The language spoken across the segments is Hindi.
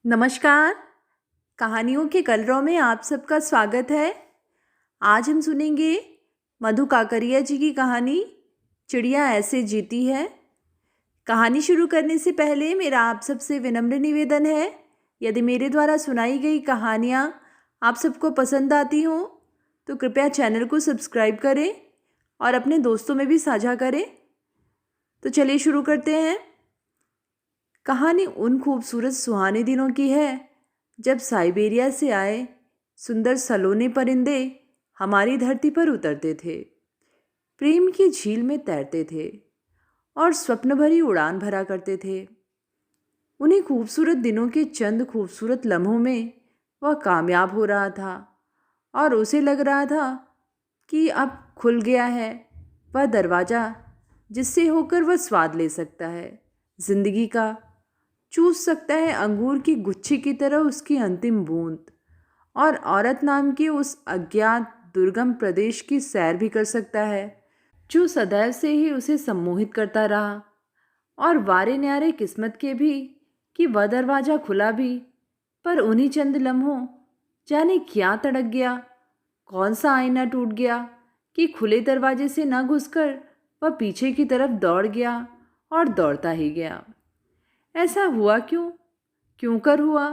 नमस्कार। कहानियों के कलरव में आप सबका स्वागत है। आज हम सुनेंगे मधु काकरिया जी की कहानी चिड़िया ऐसे जीती है। कहानी शुरू करने से पहले मेरा आप सबसे विनम्र निवेदन है, यदि मेरे द्वारा सुनाई गई कहानियाँ आप सबको पसंद आती हों तो कृपया चैनल को सब्सक्राइब करें और अपने दोस्तों में भी साझा करें। तो चलिए शुरू करते हैं। कहानी उन खूबसूरत सुहाने दिनों की है जब साइबेरिया से आए सुंदर सलोने परिंदे हमारी धरती पर उतरते थे, प्रेम की झील में तैरते थे और स्वप्न भरी उड़ान भरा करते थे। उन्हीं खूबसूरत दिनों के चंद खूबसूरत लम्हों में वह कामयाब हो रहा था और उसे लग रहा था कि अब खुल गया है वह दरवाज़ा जिससे होकर वह स्वाद ले सकता है जिंदगी का, चूस सकता है अंगूर की गुच्छी की तरह उसकी अंतिम बूंद, और औरत नाम के उस अज्ञात दुर्गम प्रदेश की सैर भी कर सकता है जो सदैव से ही उसे सम्मोहित करता रहा। और वारे न्यारे किस्मत के भी कि वह दरवाज़ा खुला भी, पर उन्हीं चंद लम्हों जाने क्या तड़क गया, कौन सा आईना टूट गया कि खुले दरवाजे से न घुसकर वह पीछे की तरफ दौड़ गया और दौड़ता ही गया। ऐसा हुआ क्यों, क्यों कर हुआ?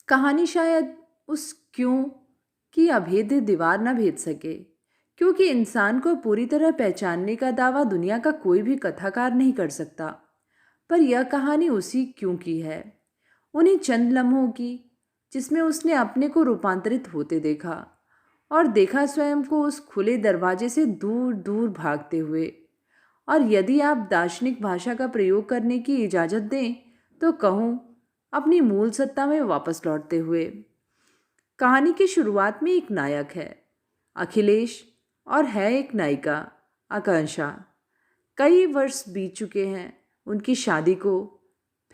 कहानी शायद उस क्यों की अभेद्य दीवार न भेद सके, क्योंकि इंसान को पूरी तरह पहचानने का दावा दुनिया का कोई भी कथाकार नहीं कर सकता। पर यह कहानी उसी क्यों की है, उन्हीं चंद लम्हों की जिसमें उसने अपने को रूपांतरित होते देखा और देखा स्वयं को उस खुले दरवाजे से दूर दूर भागते हुए। और यदि आप दार्शनिक भाषा का प्रयोग करने की इजाज़त दें तो कहूँ अपनी मूल सत्ता में वापस लौटते हुए। कहानी की शुरुआत में एक नायक है अखिलेश और है एक नायिका आकांक्षा। कई वर्ष बीत चुके हैं उनकी शादी को,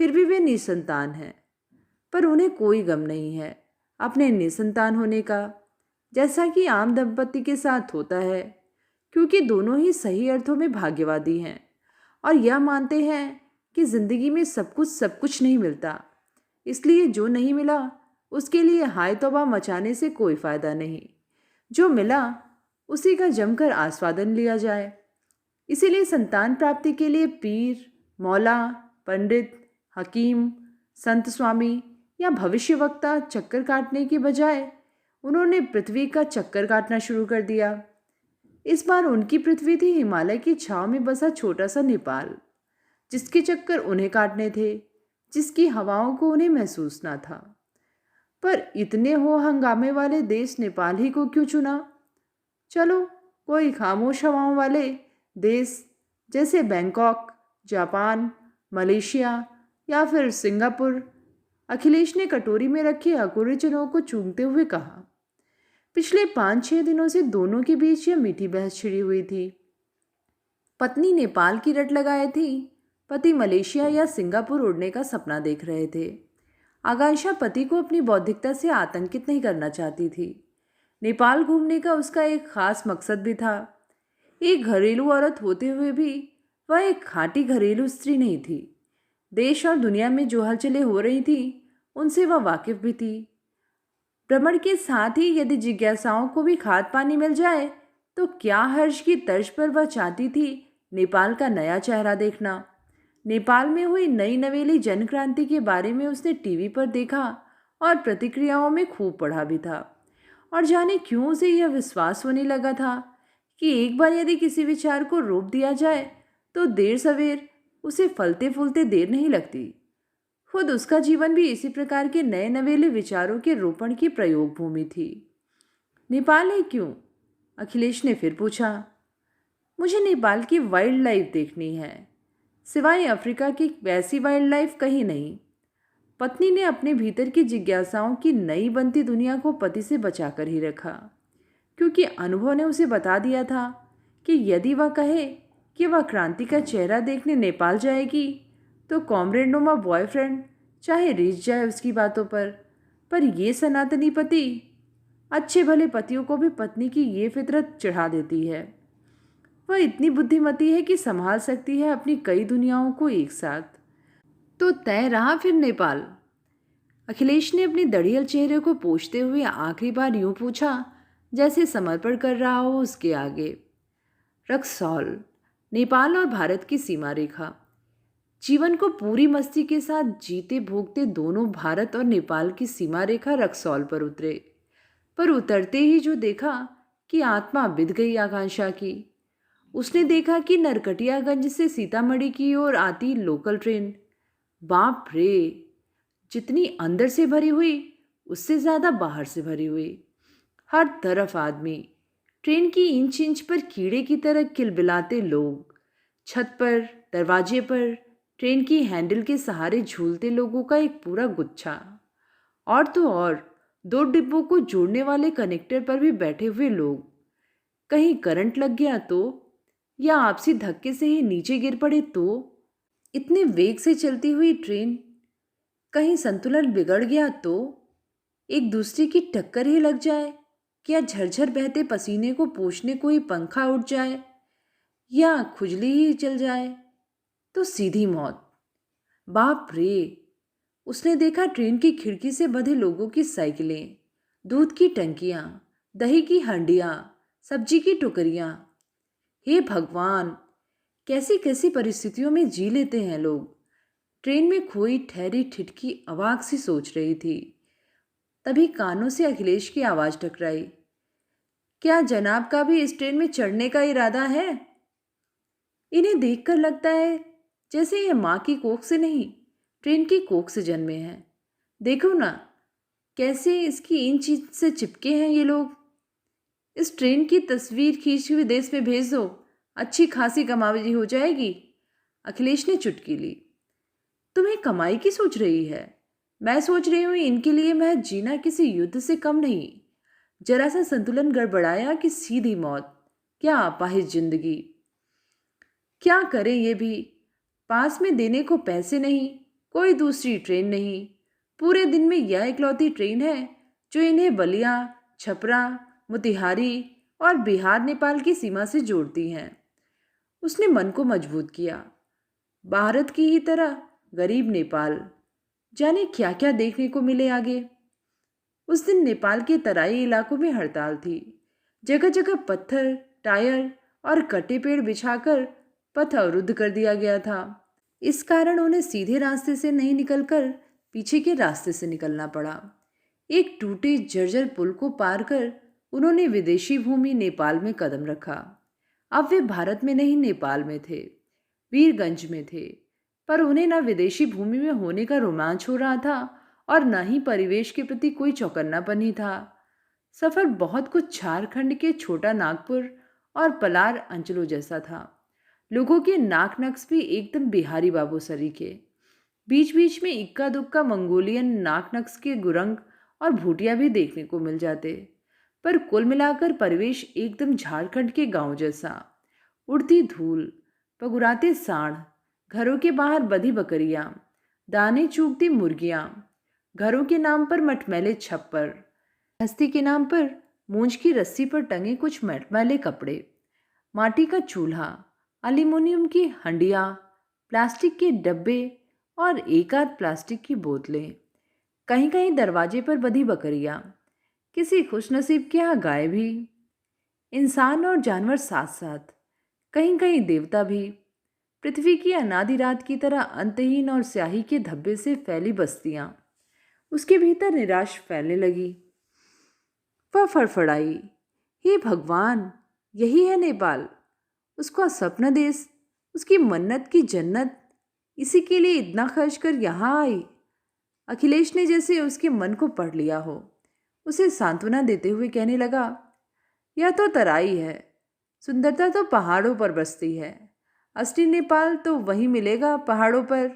फिर भी वे निसंतान हैं। पर उन्हें कोई गम नहीं है अपने निसंतान होने का, जैसा कि आम दंपति के साथ होता है, क्योंकि दोनों ही सही अर्थों में भाग्यवादी हैं और यह मानते हैं कि ज़िंदगी में सब कुछ नहीं मिलता, इसलिए जो नहीं मिला उसके लिए हाय तौबा मचाने से कोई फ़ायदा नहीं, जो मिला उसी का जमकर आस्वादन लिया जाए। इसीलिए संतान प्राप्ति के लिए पीर, मौला, पंडित, हकीम, संत स्वामी या भविष्यवक्ता चक्कर काटने के बजाय उन्होंने पृथ्वी का चक्कर काटना शुरू कर दिया। इस बार उनकी पृथ्वी थी हिमालय की छांव में बसा छोटा सा नेपाल, जिसके चक्कर उन्हें काटने थे, जिसकी हवाओं को उन्हें महसूस ना था। पर इतने हो हंगामे वाले देश नेपाल ही को क्यों चुना? चलो कोई खामोश हवाओं वाले देश जैसे बैंकॉक, जापान, मलेशिया या फिर सिंगापुर। अखिलेश ने कटोरी में रखे अकुरे चनों को चूमते हुए कहा। पिछले 5-6 दिनों से दोनों के बीच यह मीठी बहस छिड़ी हुई थी। पत्नी नेपाल की रट लगाए थी, पति मलेशिया या सिंगापुर उड़ने का सपना देख रहे थे। आकांक्षा पति को अपनी बौद्धिकता से आतंकित नहीं करना चाहती थी। नेपाल घूमने का उसका एक खास मकसद भी था। एक घरेलू औरत होते हुए भी वह एक खाँटी घरेलू स्त्री नहीं थी। देश और दुनिया में जो हलचलें हो रही थी उनसे वह वाकिफ भी थी। भ्रमण के साथ ही यदि जिज्ञासाओं को भी खाद पानी मिल जाए तो क्या हर्ष की तर्ज पर वह चाहती थी नेपाल का नया चेहरा देखना। नेपाल में हुई नई नवेली जन क्रांति के बारे में उसने टीवी पर देखा और प्रतिक्रियाओं में खूब पढ़ा भी था, और जाने क्यों उसे यह विश्वास होने लगा था कि एक बार यदि किसी विचार को रोप दिया जाए तो देर सवेर उसे फलते फूलते देर नहीं लगती। खुद उसका जीवन भी इसी प्रकार के नए नवेले विचारों के रोपण की प्रयोग भूमि थी। नेपाल है क्यों? अखिलेश ने फिर पूछा। मुझे नेपाल की वाइल्ड लाइफ देखनी है, सिवाय अफ्रीका की वैसी वाइल्ड लाइफ कहीं नहीं। पत्नी ने अपने भीतर की जिज्ञासाओं की नई बनती दुनिया को पति से बचाकर ही रखा, क्योंकि अनुभव ने उसे बता दिया था कि यदि वह कहे कि वह क्रांति का चेहरा देखने नेपाल जाएगी तो कॉमरेड नुमा बॉयफ्रेंड चाहे रीझ जाए उसकी बातों पर ये सनातनी पति, अच्छे भले पतियों को भी पत्नी की ये फितरत चढ़ा देती है। वह इतनी बुद्धिमती है कि संभाल सकती है अपनी कई दुनियाओं को एक साथ। तो तय रहा फिर नेपाल। अखिलेश ने अपने दड़ियल चेहरे को पोंछते हुए आखिरी बार यूं पूछा जैसे समर्पण कर रहा हो उसके आगे। रक्सौल, नेपाल और भारत की सीमा रेखा। जीवन को पूरी मस्ती के साथ जीते भोगते दोनों भारत और नेपाल की सीमा रेखा रक्सौल पर उतरे। पर उतरते ही जो देखा कि आत्मा बिध गई आकांक्षा की। उसने देखा कि नरकटियागंज से सीतामढ़ी की ओर आती लोकल ट्रेन, बाप रे, जितनी अंदर से भरी हुई उससे ज्यादा बाहर से भरी हुई। हर तरफ आदमी, ट्रेन की इंच इंच पर कीड़े की तरह किलबिलाते लोग, छत पर, दरवाजे पर, ट्रेन की हैंडल के सहारे झूलते लोगों का एक पूरा गुच्छा। और तो और दो डिब्बों को जोड़ने वाले कनेक्टर पर भी बैठे हुए लोग। कहीं करंट लग गया तो, या आपसी धक्के से ही नीचे गिर पड़े तो। इतने वेग से चलती हुई ट्रेन, कहीं संतुलन बिगड़ गया तो, एक दूसरे की टक्कर ही लग जाए, क्या झरझर बहते पसीने को पोंछने कोई पंखा उठ जाए, या खुजली ही चल जाए, तो सीधी मौत। बाप रे! उसने देखा ट्रेन की खिड़की से बंधे लोगों की साइकिलें, दूध की टंकियां, दही की हंडियां, सब्जी की टोकरियां। हे भगवान, कैसी कैसी परिस्थितियों में जी लेते हैं लोग। ट्रेन में खोई ठहरी ठिठकी अवाक सी सोच रही थी। तभी कानों से अखिलेश की आवाज टकराई। क्या जनाब का भी इस ट्रेन में चढ़ने का इरादा है? इन्हें देखकर लगता है जैसे ये माँ की कोख से नहीं, ट्रेन की कोख से जन्मे हैं। देखो ना, कैसे इसकी इंच इंच से चिपके हैं ये लोग। इस ट्रेन की तस्वीर खींच के विदेश में भेज दो, अच्छी खासी कमाई हो जाएगी। अखिलेश ने चुटकी ली। तुम्हें कमाई की सोच रही है? मैं सोच रही हूं इनके लिए महज जीना किसी युद्ध से कम नहीं। जरा सा संतुलन गड़बड़ाया कि सीधी मौत। क्या अपाहिज जिंदगी। क्या करें ये भी, पास में देने को पैसे नहीं, कोई दूसरी ट्रेन नहीं। पूरे दिन में यह इकलौती ट्रेन है जो इन्हें बलिया, छपरा, मोतिहारी और बिहार नेपाल की सीमा से जोड़ती हैं। उसने मन को मजबूत किया। भारत की ही तरह गरीब नेपाल, जाने क्या क्या देखने को मिले आगे। उस दिन नेपाल के तराई इलाकों में हड़ताल थी। जगह जगह पत्थर, टायर और कटे पेड़ बिछाकर पथ अवरुद्ध कर दिया गया था। इस कारण उन्हें सीधे रास्ते से नहीं निकलकर पीछे के रास्ते से निकलना पड़ा। एक टूटे जर्जर पुल को पार कर उन्होंने विदेशी भूमि नेपाल में कदम रखा। अब वे भारत में नहीं, नेपाल में थे, वीरगंज में थे। पर उन्हें न विदेशी भूमि में होने का रोमांच हो रहा था और न ही परिवेश के प्रति कोई चौकन्नापन ही था। सफर बहुत कुछ झारखंड के छोटा नागपुर और पलार अंचलों जैसा था। लोगों के नाक नक्श भी एकदम बिहारी बाबू सरी के। बीच बीच में इक्का दुक्का मंगोलियन नाक नक्श के गुरंग और भूटिया भी देखने को मिल जाते। पर कुल मिलाकर परिवेश एकदम झारखंड के गांव जैसा। उड़ती धूल, पगुराते सांड, घरों के बाहर बधी बकरियां, दाने चूगती मुर्गियां, घरों के नाम पर मटमैले छप्पर, हस्ती के नाम पर मूंज की रस्सी पर टंगे कुछ मटमैले कपड़े, माटी का चूल्हा, एल्यूमिनियम की हंडियां, प्लास्टिक के डब्बे और एक आध प्लास्टिक की बोतलें। कहीं कहीं दरवाजे पर बधी बकरियां, किसी खुशनसीब के यहाँ गाय भी। इंसान और जानवर साथ साथ, कहीं कहीं देवता भी। पृथ्वी की अनादि रात की तरह अंतहीन और स्याही के धब्बे से फैली बस्तियां उसके भीतर निराश फैलने लगी। वह फड़फड़ाई, हे भगवान, यही है नेपाल, उसका सपना देश, उसकी मन्नत की जन्नत। इसी के लिए इतना खर्च कर यहाँ आई। अखिलेश ने जैसे उसके मन को पढ़ लिया हो, उसे सांत्वना देते हुए कहने लगा, यह तो तराई है, सुंदरता तो पहाड़ों पर बसती है। असली नेपाल तो वहीं मिलेगा, पहाड़ों पर।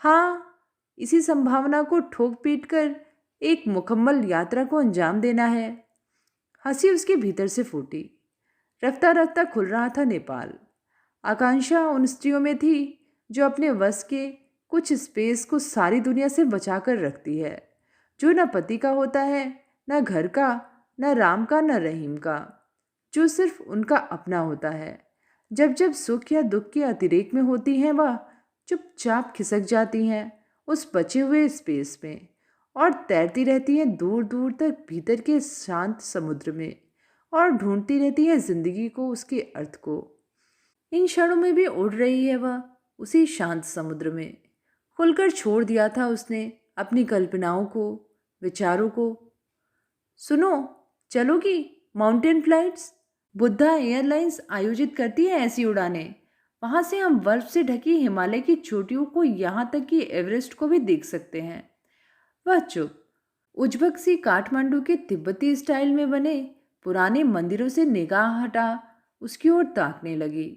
हाँ, इसी संभावना को ठोक पीट कर एक मुकम्मल यात्रा को अंजाम देना है। हंसी उसके भीतर से फूटी। रफ्ता रफ्ता खुल रहा था नेपाल। आकांक्षा उन स्त्रियों में थी जो अपने वश के कुछ स्पेस को सारी दुनिया से बचा कर रखती है, जो न पति का होता है, न घर का, न राम का, न रहीम का, जो सिर्फ उनका अपना होता है। जब जब सुख या दुख के अतिरेक में होती हैं, वह चुपचाप खिसक जाती हैं उस बचे हुए स्पेस में, और तैरती रहती हैं दूर दूर तक भीतर के शांत समुद्र में, और ढूंढती रहती है जिंदगी को, उसके अर्थ को। इन क्षणों में भी उड़ रही है वह उसी शांत समुद्र में। खुलकर छोड़ दिया था उसने अपनी कल्पनाओं को, विचारों को। सुनो, चलोगी? माउंटेन फ्लाइट्स, बुद्धा एयरलाइंस आयोजित करती है ऐसी उड़ानें। वहां से हम बर्फ से ढकी हिमालय की चोटियों को, यहाँ तक कि एवरेस्ट को भी देख सकते हैं। वह चुप, उज्बक सी काठमांडू के तिब्बती स्टाइल में बने पुराने मंदिरों से निगाह हटा उसकी ओर ताकने लगी।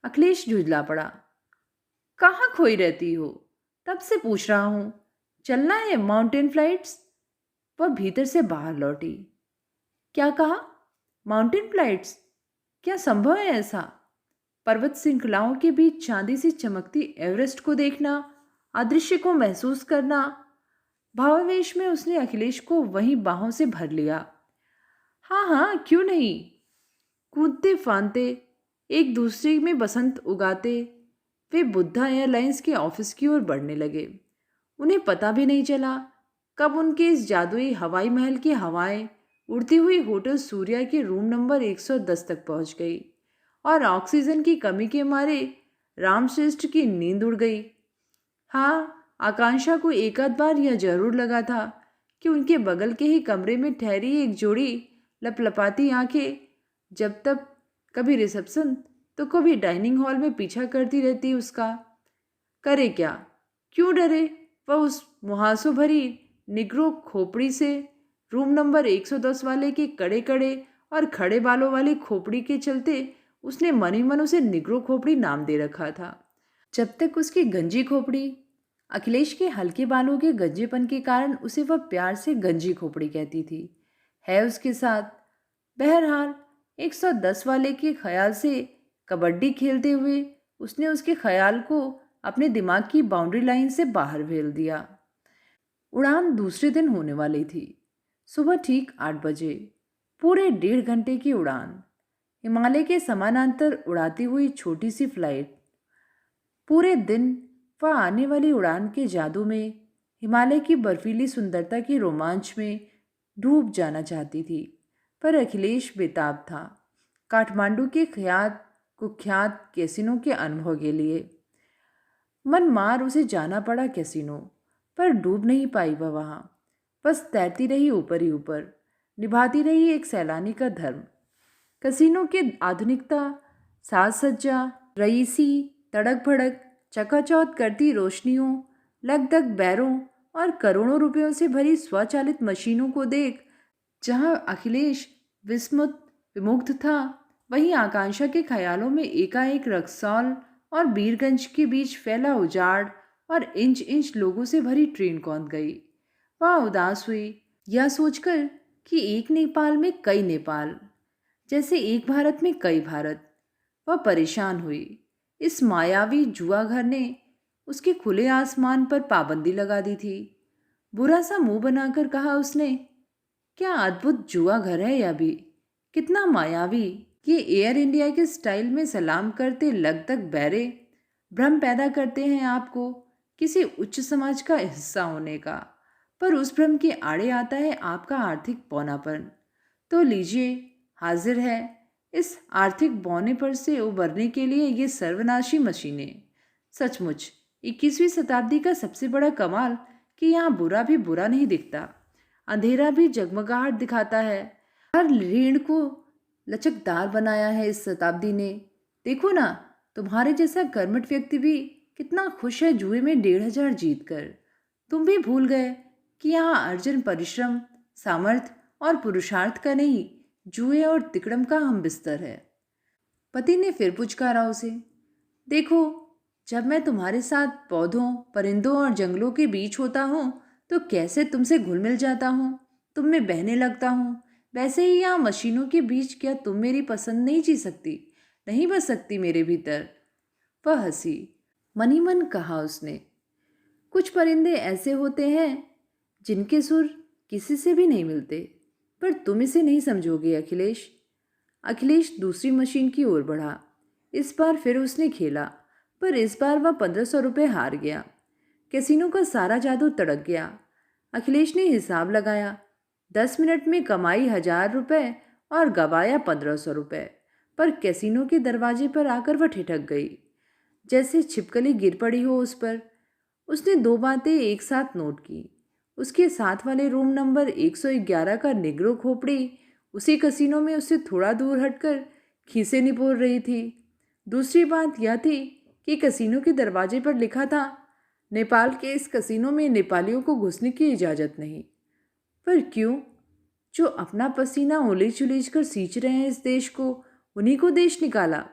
अखिलेश झुंझला पड़ा। कहाँ खोई रहती हो? तब से पूछ रहा हूं। चलना है माउंटेन फ्लाइट्स? वह भीतर से बाहर लौटी। क्या कहा? Mountain flights? क्या संभव है ऐसा? पर्वत श्रृंखलाओं के बीच चांदी सी चमकती एवरेस्ट को देखना, अदृश्य को महसूस करना। भावावेश में उसने अखिलेश को वहीं बाहों से भर लिया। हाँ हाँ, क्यों नहीं। कूदते फांदते, एक दूसरे में बसंत उगाते, वे बुद्धा एयरलाइंस के ऑफिस की ओर बढ़ने लगे। उन्हें पता भी नहीं चला कब उनके इस जादुई हवाई महल की हवाएं उड़ती हुई होटल सूर्या के रूम नंबर 110 तक पहुंच गई, और ऑक्सीजन की कमी के मारे रामश्रेष्ठ की नींद उड़ गई। हाँ, आकांक्षा को एकाध बार यह जरूर लगा था कि उनके बगल के ही कमरे में ठहरी एक जोड़ी लपलपाती आंखें जब तक कभी रिसेप्शन तो कभी डाइनिंग हॉल में पीछा करती रहती उसका। करे क्या, क्यों डरे? वह उस मुहासों भरी निग्रो खोपड़ी से, रूम नंबर 110 वाले के कड़े कड़े और खड़े बालों वाली खोपड़ी के चलते उसने मन ही मन उसे निग्रो खोपड़ी नाम दे रखा था। जब तक उसकी गंजी खोपड़ी, अखिलेश के हल्के बालों के गंजेपन के कारण उसे वह प्यार से गंजी खोपड़ी कहती थी, है उसके साथ। बहरहाल 110 वाले के ख्याल से कबड्डी खेलते हुए उसने उसके ख्याल को अपने दिमाग की बाउंड्री लाइन से बाहर भेज दिया। उड़ान दूसरे दिन होने वाली थी। सुबह ठीक 8 बजे। पूरे 1.5 घंटे की उड़ान, हिमालय के समानांतर उड़ाती हुई छोटी सी फ्लाइट। पूरे दिन वह आने वाली उड़ान के जादू में, हिमालय की बर्फीली सुंदरता के रोमांच में डूब जाना चाहती थी। पर अखिलेश बेताब था काठमांडू के ख्यात कुख्यात कैसीनो के अनुभव के लिए। मन मार उसे जाना पड़ा कैसीनो, पर डूब नहीं पाई वह वहाँ। बस तैरती रही ऊपर ही ऊपर, निभाती रही एक सैलानी का धर्म। कैसीनो के आधुनिकता, साज सज्जा, रईसी, तड़क भड़क, चकाचौंध करती रोशनियों, लगधक बैरों और करोड़ों रुपयों से भरी स्वचालित मशीनों को देख जहां अखिलेश विस्मित विमुग्ध था, वहीं आकांक्षा के ख्यालों में एकाएक रक्सौल और बीरगंज के बीच फैला उजाड़ और इंच इंच लोगों से भरी ट्रेन कौंध गई। वह उदास हुई, यह सोचकर कि एक नेपाल में कई नेपाल, जैसे एक भारत में कई भारत। वह परेशान हुई। इस मायावी जुआ घर ने उसके खुले आसमान पर पाबंदी लगा दी थी। बुरा सा मुंह बनाकर कहा उसने, क्या अद्भुत जुआ घर है यह भी, कितना मायावी। ये एयर इंडिया के स्टाइल में सलाम करते लगतक बैरे भ्रम पैदा करते हैं आपको किसी उच्च समाज का हिस्सा होने का, पर उस भ्रम के आड़े आता है आपका आर्थिक पौनापन। तो लीजिए, हाजिर है इस आर्थिक बौने पर से उबरने के लिए ये सर्वनाशी मशीनें। सचमुच 21वीं शताब्दी का सबसे बड़ा कमाल कि यहाँ बुरा भी बुरा नहीं दिखता, अंधेरा भी जगमगाहट दिखाता है। हर ऋण को लचकदार बनाया है इस शताब्दी ने। देखो ना, तुम्हारे जैसा कर्मठ व्यक्ति भी कितना खुश है जुए में 1,500 जीत कर। तुम भी भूल गए कि यहाँ अर्जन परिश्रम, सामर्थ्य और पुरुषार्थ का नहीं, जुए और तिकड़म का हम बिस्तर है। पति ने फिर पुचकारा उसे। देखो, जब मैं तुम्हारे साथ पौधों, परिंदों और जंगलों के बीच होता हूँ तो कैसे तुमसे घुल मिल जाता हूँ, तुम में बहने लगता हूँ। वैसे ही यहाँ मशीनों के बीच क्या तुम मेरी पसंद नहीं जी सकती, नहीं बस सकती मेरे भीतर? वह हंसी। मनी मन कहा उसने, कुछ परिंदे ऐसे होते हैं जिनके सुर किसी से भी नहीं मिलते, पर तुम इसे नहीं समझोगे अखिलेश। अखिलेश दूसरी मशीन की ओर बढ़ा। इस बार फिर उसने खेला, पर इस बार वह 1500 रुपये हार गया। कैसीनो का सारा जादू तड़क गया। अखिलेश ने हिसाब लगाया। 10 मिनट में कमाई 1,000 रुपये और गवाया 1,500 रुपये। पर कैसीनो के दरवाजे पर आकर वह ठिठक गई, जैसे छिपकली गिर पड़ी हो उस पर। उसने दो बातें एक साथ नोट की। उसके साथ वाले रूम नंबर 111 का निग्रो खोपड़ी उसी कसीनो में उससे थोड़ा दूर हटकर खीसे निपोर रही थी। दूसरी बात यह थी कि कसीनो के दरवाजे पर लिखा था, नेपाल के इस कसीनो में नेपालियों को घुसने की इजाज़त नहीं। पर क्यों? जो अपना पसीना उलीच उलीच कर सींच रहे हैं इस देश को, उन्हीं को देश निकाला।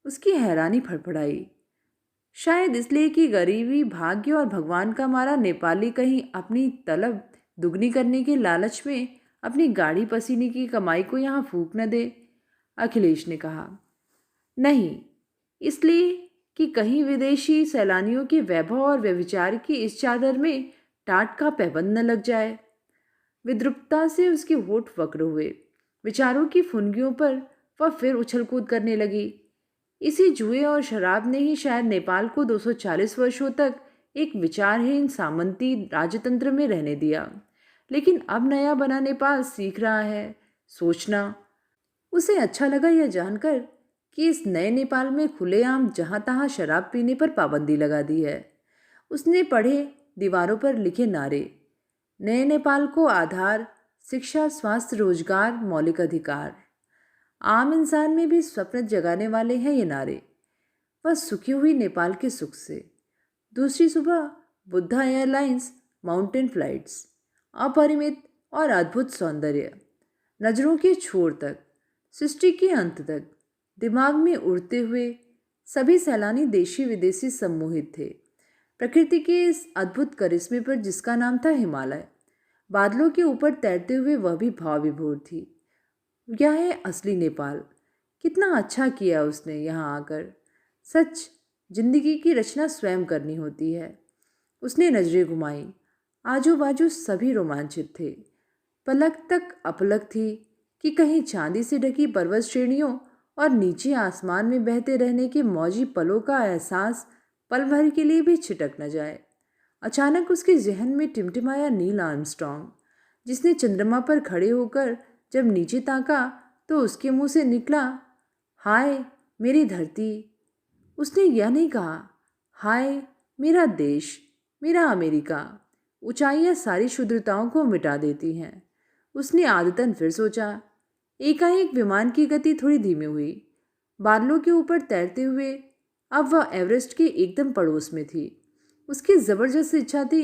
उसकी हैरानी फड़फड़ाई। शायद इसलिए कि गरीबी, भाग्य और भगवान का मारा नेपाली कहीं अपनी तलब दुगनी करने के लालच में अपनी गाढ़ी पसीने की कमाई को यहाँ फूंक न दे। अखिलेश ने कहा, नहीं, इसलिए कि कहीं विदेशी सैलानियों के वैभव और व्यभिचार की इस चादर में टाट का पैबंद न लग जाए। विद्रुपता से उसके होठ वक्र हुए। विचारों की फुनगियों पर वह फिर उछल कूद करने लगी। इसी जुए और शराब ने ही शायद नेपाल को 240 वर्षों तक एक विचारहीन सामंती राजतंत्र में रहने दिया। लेकिन अब नया बना नेपाल सीख रहा है सोचना। उसे अच्छा लगा यह जानकर कि इस नए नेपाल में खुलेआम जहाँ तहाँ शराब पीने पर पाबंदी लगा दी है। उसने पढ़े दीवारों पर लिखे नारे, नए नेपाल को आधार, शिक्षा, स्वास्थ्य, रोजगार, मौलिक अधिकार। आम इंसान में भी स्वप्न जगाने वाले हैं ये नारे। वह सुखी हुई नेपाल के सुख से। दूसरी सुबह बुद्धा एयरलाइंस माउंटेन फ्लाइट्स, अपरिमित और अद्भुत सौंदर्य, नजरों के छोर तक, सृष्टि के अंत तक, दिमाग में उड़ते हुए। सभी सैलानी देशी विदेशी सम्मोहित थे प्रकृति के इस अद्भुत करिश्मे पर जिसका नाम था हिमालय। बादलों के ऊपर तैरते हुए वह भी भाव विभोर थी। यह है असली नेपाल। कितना अच्छा किया उसने यहाँ आकर। सच, जिंदगी की रचना स्वयं करनी होती है। उसने नजरें घुमाई। आजू बाजू सभी रोमांचित थे। पलक तक अपलक थी कि कहीं चांदी से ढकी पर्वत श्रेणियों और नीचे आसमान में बहते रहने के मौजी पलों का एहसास पल भर के लिए भी छिटक न जाए। अचानक उसके जहन में टिमटिमाया नील आर्मस्ट्रॉन्ग, जिसने चंद्रमा पर खड़े होकर जब नीचे ताका तो उसके मुंह से निकला, हाय मेरी धरती। उसने यह नहीं कहा, हाय मेरा देश, मेरा अमेरिका। ऊंचाइयां सारी क्षुद्रताओं को मिटा देती हैं। उसने आदतन फिर सोचा। एकाएक विमान की गति थोड़ी धीमी हुई। बादलों के ऊपर तैरते हुए अब वह एवरेस्ट के एकदम पड़ोस में थी। उसकी जबरदस्त इच्छा थी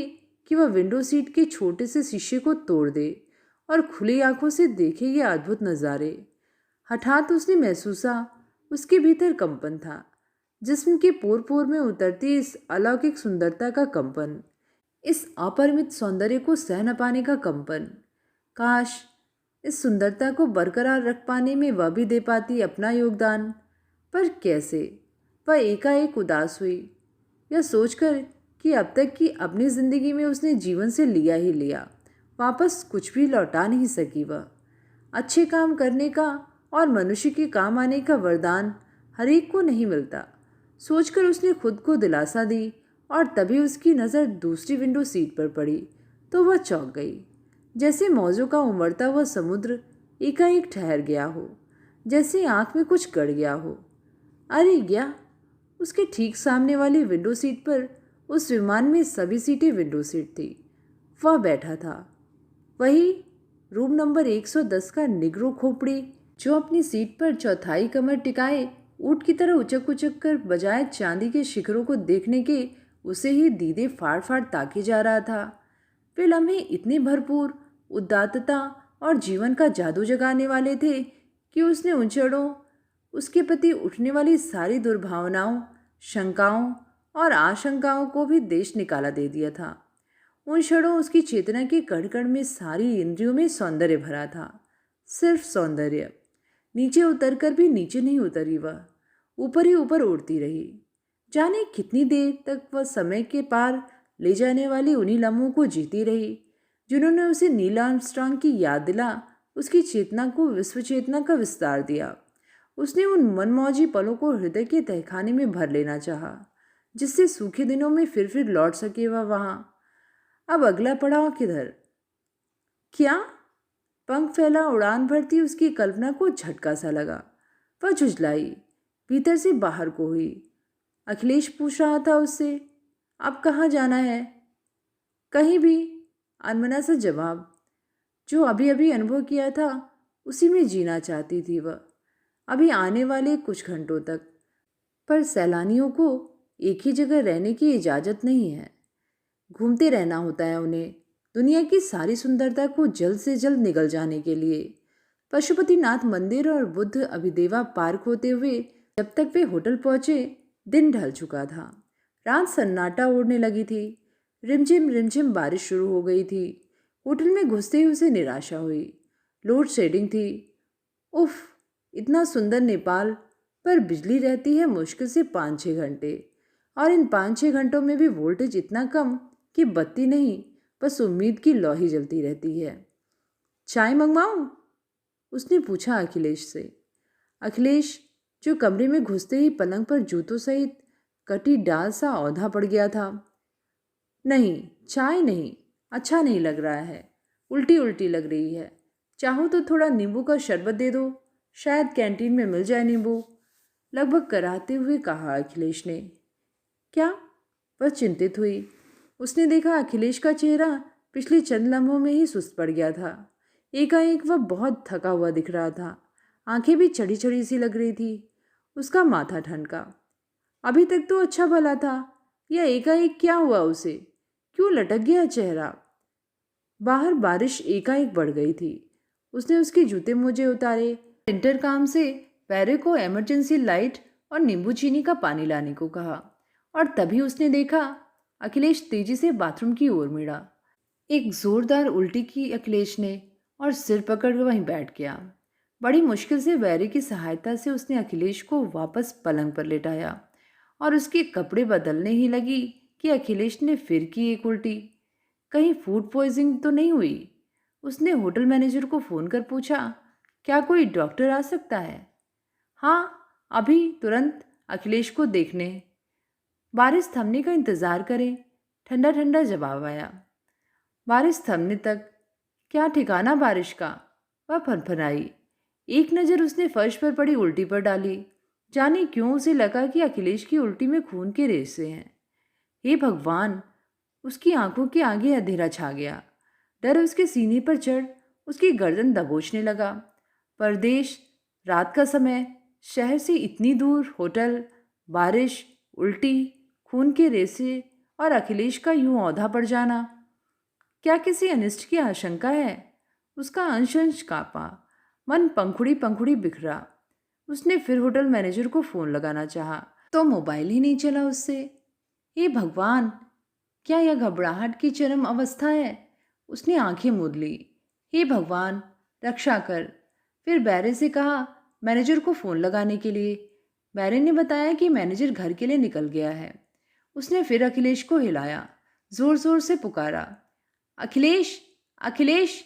कि वह विंडो सीट के छोटे से शीशे को तोड़ दे और खुली आंखों से देखे ये अद्भुत नज़ारे। हठात उसने महसूसा उसके भीतर कंपन था, जिस्म के पोर पोर में उतरती इस अलौकिक सुंदरता का कंपन, इस अपरिमित सौंदर्य को सह न पाने का कंपन। काश इस सुंदरता को बरकरार रख पाने में वह भी दे पाती अपना योगदान। पर कैसे? वह एकाएक उदास हुई, यह सोचकर कि अब तक की अपनी जिंदगी में उसने जीवन से लिया ही लिया, वापस कुछ भी लौटा नहीं सकी। वह अच्छे काम करने का और मनुष्य के काम आने का वरदान हर एक को नहीं मिलता। सोचकर उसने खुद को दिलासा दी और तभी उसकी नज़र दूसरी विंडो सीट पर पड़ी तो वह चौंक गई। जैसे मौजों का उमड़ता हुआ समुद्र एकाएक ठहर गया हो, जैसे आंख में कुछ गड़ गया हो। अरे क्या! उसके ठीक सामने वाली विंडो सीट पर, उस विमान में सभी सीटें विंडो सीट थी, वह बैठा था। वही रूम नंबर 110 का निग्रो खोपड़ी, जो अपनी सीट पर चौथाई कमर टिकाए ऊँट की तरह उचक उचक कर बजाय चांदी के शिखरों को देखने के उसे ही दीदे फाड़ फाड़ ताके जा रहा था। वे लम्हे इतने भरपूर उदात्तता और जीवन का जादू जगाने वाले थे कि उसने उन क्षणों उसके प्रति उठने वाली सारी दुर्भावनाओं, शंकाओं और आशंकाओं को भी देश निकाला दे दिया था। उन क्षणों उसकी चेतना के कण कण में सारी इंद्रियों में सौंदर्य भरा था, सिर्फ सौंदर्य। नीचे उतरकर भी नीचे नहीं उतरी वह, ऊपर ही ऊपर उड़ती रही। जाने कितनी देर तक वह समय के पार ले जाने वाली उन्हीं लम्हों को जीती रही जिन्होंने उसे नील आर्मस्ट्रॉन्ग की याद दिला उसकी चेतना को विश्व चेतना का विस्तार दिया। उसने उन मनमौजी पलों को हृदय के तहखाने में भर लेना चाहा, जिससे सूखे दिनों में फिर लौट सके वह वहाँ। अब अगला पड़ाव किधर? क्या? पंख फैला उड़ान भरती उसकी कल्पना को झटका सा लगा। वह झुंझलाई, भीतर से बाहर को हुई। अखिलेश पूछ रहा था उससे, अब कहाँ जाना है? कहीं भी, अनमना सा जवाब। जो अभी अभी अनुभव किया था उसी में जीना चाहती थी वह, अभी आने वाले कुछ घंटों तक। पर सैलानियों को एक ही जगह रहने की इजाज़त नहीं है। घूमते रहना होता है उन्हें, दुनिया की सारी सुंदरता को जल्द से जल्द निगल जाने के लिए। पशुपतिनाथ मंदिर और बुद्ध अभिदेवा पार्क होते हुए जब तक वे होटल पहुंचे, दिन ढल चुका था। रात सन्नाटा ओढ़ने लगी थी। रिमझिम रिमझिम बारिश शुरू हो गई थी। होटल में घुसते ही उसे निराशा हुई। लोड शेडिंग थी। उफ, इतना सुंदर नेपाल, पर बिजली रहती है मुश्किल से 5-6 घंटे, और इन 5-6 घंटों में भी वोल्टेज इतना कम कि बत्ती नहीं, बस उम्मीद की लौ ही जलती रहती है। चाय मंगवाऊं? उसने पूछा अखिलेश से। अखिलेश, जो कमरे में घुसते ही पलंग पर जूतों सहित कटी डाल सा औंधा पड़ गया था। नहीं, चाय नहीं, अच्छा नहीं लग रहा है, उल्टी उल्टी लग रही है। चाहो तो थोड़ा नींबू का शरबत दे दो, शायद कैंटीन में मिल जाए नींबू, लगभग कराते हुए कहा अखिलेश ने। क्या? वह चिंतित हुई। उसने देखा अखिलेश का चेहरा पिछले चंद लम्हों में ही सुस्त पड़ गया था। एकाएक वह बहुत थका हुआ दिख रहा था। आंखें भी चढ़ी चढ़ी सी लग रही थी। उसका माथा ठनका। अभी तक तो अच्छा भला था, यह एकाएक क्या हुआ उसे? क्यों लटक गया चेहरा? बाहर बारिश एकाएक बढ़ गई थी। उसने उसके जूते मोजे उतारे। इंटरकॉम से पैरे को इमरजेंसी लाइट और नींबू चीनी का पानी लाने को कहा, और तभी उसने देखा अखिलेश तेजी से बाथरूम की ओर मुड़ा। एक जोरदार उल्टी की अखिलेश ने और सिर पकड़ वहीं बैठ गया। बड़ी मुश्किल से वैरी की सहायता से उसने अखिलेश को वापस पलंग पर लेटाया और उसके कपड़े बदलने ही लगी कि अखिलेश ने फिर की एक उल्टी। कहीं फूड पॉइजनिंग तो नहीं हुई? उसने होटल मैनेजर को फ़ोन कर पूछा, क्या कोई डॉक्टर आ सकता है? हाँ, अभी तुरंत अखिलेश को देखने। बारिश थमने का इंतज़ार करें, ठंडा ठंडा जवाब आया। बारिश थमने तक क्या ठिकाना बारिश का? वह फनफनाई। एक नज़र उसने फर्श पर पड़ी उल्टी पर डाली। जाने क्यों उसे लगा कि अखिलेश की उल्टी में खून के रेसे हैं। हे भगवान! उसकी आंखों के आगे अंधेरा छा गया। डर उसके सीने पर चढ़ उसकी गर्दन दबोचने लगा। परदेश, रात का समय, शहर से इतनी दूर, होटल, बारिश, उल्टी, खून के रेसे और अखिलेश का यूं औंधा पड़ जाना। क्या किसी अनिष्ट की आशंका है? उसका अंश अंश कांपा, मन पंखुड़ी पंखुड़ी बिखरा। उसने फिर होटल मैनेजर को फ़ोन लगाना चाहा, तो मोबाइल ही नहीं चला उससे। हे भगवान! क्या यह घबराहट की चरम अवस्था है? उसने आंखें मूंद ली। हे भगवान, रक्षा कर! फिर बैरे से कहा मैनेजर को फ़ोन लगाने के लिए। बैरे ने बताया कि मैनेजर घर के लिए निकल गया है। उसने फिर अखिलेश को हिलाया, ज़ोर ज़ोर से पुकारा, अखिलेश! अखिलेश!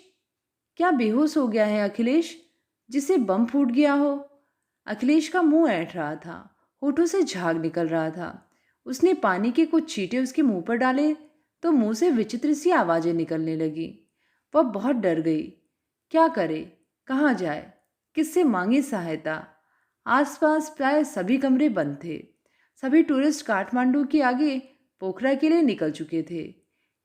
क्या बेहोश हो गया है अखिलेश? जिसे बम फूट गया हो? अखिलेश का मुंह ऐंठ रहा था, होठों से झाग निकल रहा था। उसने पानी के कुछ छींटे उसके मुंह पर डाले तो मुंह से विचित्र सी आवाज़ें निकलने लगी। वह बहुत डर गई। क्या करे, कहाँ जाए, किससे मांगे सहायता? आसपास प्राय सभी कमरे बंद थे। सभी टूरिस्ट काठमांडू के आगे पोखरा के लिए निकल चुके थे।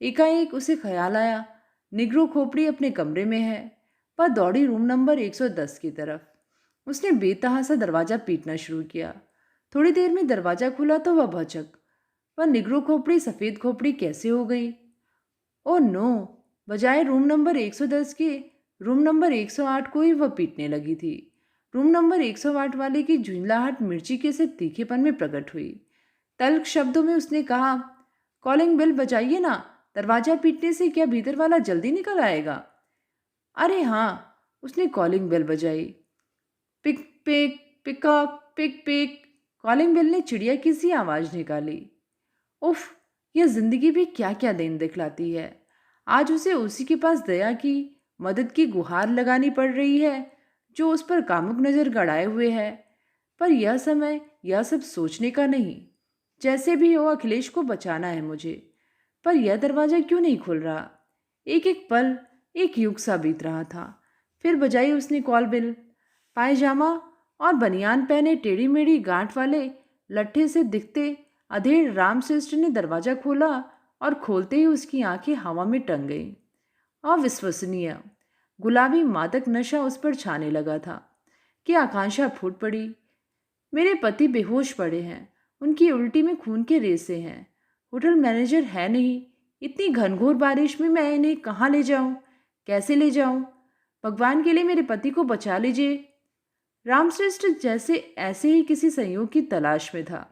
एकाएक उसे ख्याल आया, निग्रो खोपड़ी अपने कमरे में है। वह दौड़ी रूम नंबर 110 की तरफ। उसने बेतहासा दरवाज़ा पीटना शुरू किया। थोड़ी देर में दरवाज़ा खुला तो वह भौचक। वह निग्रो खोपड़ी सफ़ेद खोपड़ी कैसे हो गई? Oh no! बजाय रूम नंबर 110 के रूम नंबर 108 को ही वह पीटने लगी थी। रूम नंबर 108 वाले की झुंझलाहट मिर्ची के से तीखेपन में प्रकट हुई। तल्ख शब्दों में उसने कहा, कॉलिंग बेल बजाइए ना, दरवाज़ा पीटने से क्या भीतर वाला जल्दी निकल आएगा? अरे हाँ, उसने कॉलिंग बेल बजाई। पिक पिक पिकॉक पिक पिक। कॉलिंग बेल ने चिड़िया की सी आवाज़ निकाली। उफ, यह जिंदगी भी क्या क्या दिन दिखलाती है। आज उसे उसी के पास दया की, मदद की गुहार लगानी पड़ रही है जो उस पर कामुक नज़र गड़ाए हुए है। पर यह समय यह सब सोचने का नहीं। जैसे भी हो अखिलेश को बचाना है मुझे। पर यह दरवाज़ा क्यों नहीं खुल रहा? एक एक पल एक युग सा बीत रहा था। फिर बजाई उसने कॉल बेल। पायजामा और बनियान पहने टेढ़ी मेढ़ी गांठ वाले लट्ठे से दिखते अधेड़ रामश्रेष्ठ ने दरवाज़ा खोला और खोलते ही उसकी आंखें हवा में टंग गईं। अविश्वसनीय गुलाबी मादक नशा उस पर छाने लगा था कि आकांक्षा फूट पड़ी। मेरे पति बेहोश पड़े हैं, उनकी उल्टी में खून के रेसे हैं। होटल मैनेजर है नहीं। इतनी घनघोर बारिश में मैं इन्हें कहाँ ले जाऊं? कैसे ले जाऊं? भगवान के लिए मेरे पति को बचा लीजिए। रामश्रेष्ठ जैसे ऐसे ही किसी संयोग की तलाश में था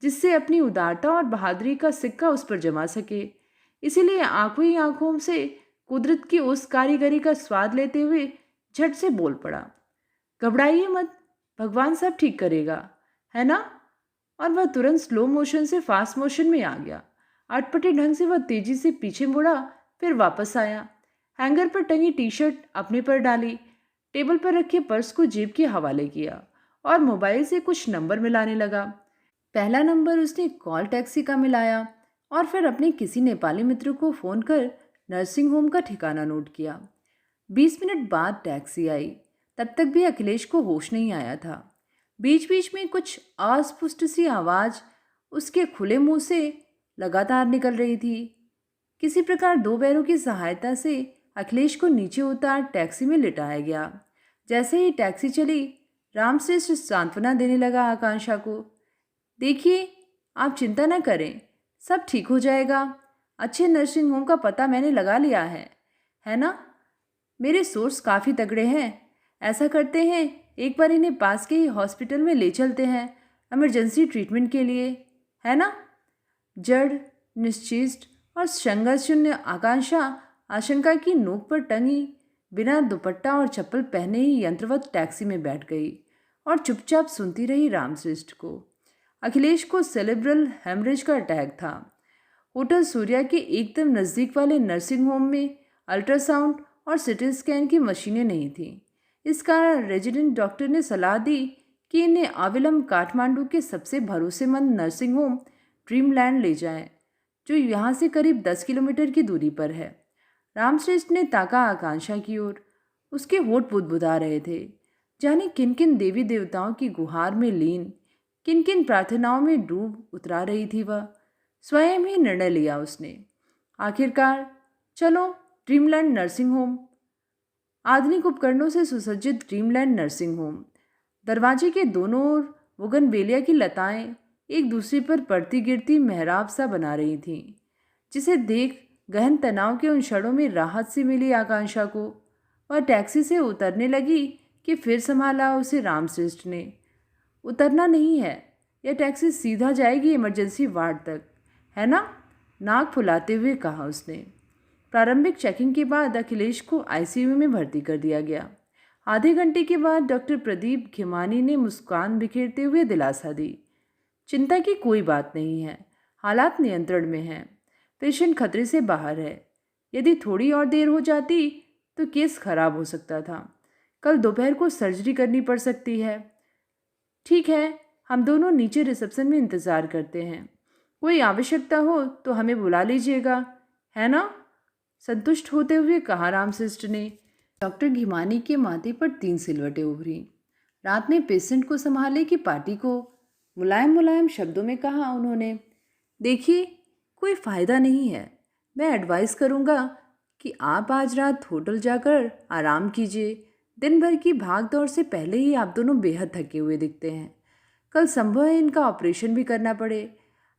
जिससे अपनी उदारता और बहादुरी का सिक्का उस पर जमा सके। इसीलिए आंखों ही आंखों से कुदरत की उस कारीगरी का स्वाद लेते हुए झट से बोल पड़ा, घबराइए मत, भगवान सब ठीक करेगा, है ना? और वह तुरंत स्लो मोशन से फास्ट मोशन में आ गया। अटपटे ढंग से वह तेजी से पीछे मुड़ा, फिर वापस आया। हैंगर पर टंगी टी शर्ट अपने पर डाली, टेबल पर रखे पर्स को जेब के हवाले किया और मोबाइल से कुछ नंबर मिलाने लगा। पहला नंबर उसने कॉल टैक्सी का मिलाया और फिर अपने किसी नेपाली मित्र को फ़ोन कर नर्सिंग होम का ठिकाना नोट किया। 20 मिनट बाद टैक्सी आई। तब तक भी अखिलेश को होश नहीं आया था। बीच बीच में कुछ अस्पष्ट सी आवाज़ उसके खुले मुंह से लगातार निकल रही थी। किसी प्रकार दो पैरों की सहायता से अखिलेश को नीचे उतार टैक्सी में लिटाया गया। जैसे ही टैक्सी चली, रामश्रेष्ठ सांत्वना देने लगा आकांक्षा को। देखिए, आप चिंता न करें, सब ठीक हो जाएगा। अच्छे नर्सिंग होम का पता मैंने लगा लिया है ना? मेरे सोर्स काफ़ी तगड़े हैं। ऐसा करते हैं, एक बार इन्हें पास के ही हॉस्पिटल में ले चलते हैं इमरजेंसी ट्रीटमेंट के लिए, है ना? जड़, निश्चित और शंकाशून्य आकांक्षा आशंका की नोक पर टंगी बिना दुपट्टा और चप्पल पहने ही यंत्रवत टैक्सी में बैठ गई और चुपचाप सुनती रही रामश्रेष्ठ को। अखिलेश को सेरेब्रल हेमरेज का अटैक था। होटल सूर्या के एकदम नज़दीक वाले नर्सिंग होम में अल्ट्रासाउंड और सिटी स्कैन की मशीनें नहीं थीं। इस कारण रेजिडेंट डॉक्टर ने सलाह दी कि इन्हें अविलंब काठमांडू के सबसे भरोसेमंद नर्सिंग होम ड्रीमलैंड ले जाएं, जो यहाँ से करीब 10 किलोमीटर की दूरी पर है। रामश्रेष्ठ ने ताका आकांक्षा की ओर। उसके होठ बुदबुदा रहे थे। जाने किन किन देवी देवताओं की गुहार में लीन, किन किन प्रार्थनाओं में डूब उतरा रही थी वह। स्वयं ही निर्णय लिया उसने। आखिरकार, चलो ड्रीमलैंड नर्सिंग होम। आधुनिक उपकरणों से सुसज्जित ड्रीमलैंड नर्सिंग होम। दरवाजे के दोनों ओर बोगनवेलिया की लताएं एक दूसरे पर पड़ती गिरती मेहराब सा बना रही थीं, जिसे देख गहन तनाव के उन क्षणों में राहत सी मिली आकांक्षा को। वह टैक्सी से उतरने लगी कि फिर संभाला उसे रामश्रेष्ठ ने। उतरना नहीं है, यह टैक्सी सीधा जाएगी इमरजेंसी वार्ड तक, है ना? नाक फुलाते हुए कहा उसने। प्रारंभिक चेकिंग के बाद अखिलेश को आईसीयू में भर्ती कर दिया गया। आधे घंटे के बाद डॉक्टर प्रदीप घिमानी ने मुस्कान बिखेरते हुए दिलासा दी, चिंता की कोई बात नहीं है, हालात नियंत्रण में हैं, पेशेंट खतरे से बाहर है। यदि थोड़ी और देर हो जाती तो केस खराब हो सकता था। कल दोपहर को सर्जरी करनी पड़ सकती है। ठीक है, हम दोनों नीचे रिसेप्शन में इंतज़ार करते हैं। कोई आवश्यकता हो तो हमें बुला लीजिएगा, है ना? संतुष्ट होते हुए कहा रामश्रेष्ठ ने। डॉक्टर घिमानी के माथे पर 3 सिलवटें उभरी। रात में पेशेंट को संभाले की पार्टी को मुलायम मुलायम शब्दों में कहा उन्होंने। देखिए, कोई फ़ायदा नहीं है। मैं एडवाइस करूँगा कि आप आज रात होटल जाकर आराम कीजिए। दिन भर की भाग दौड़ से पहले ही आप दोनों बेहद थके हुए दिखते हैं। कल संभव है इनका ऑपरेशन भी करना पड़े।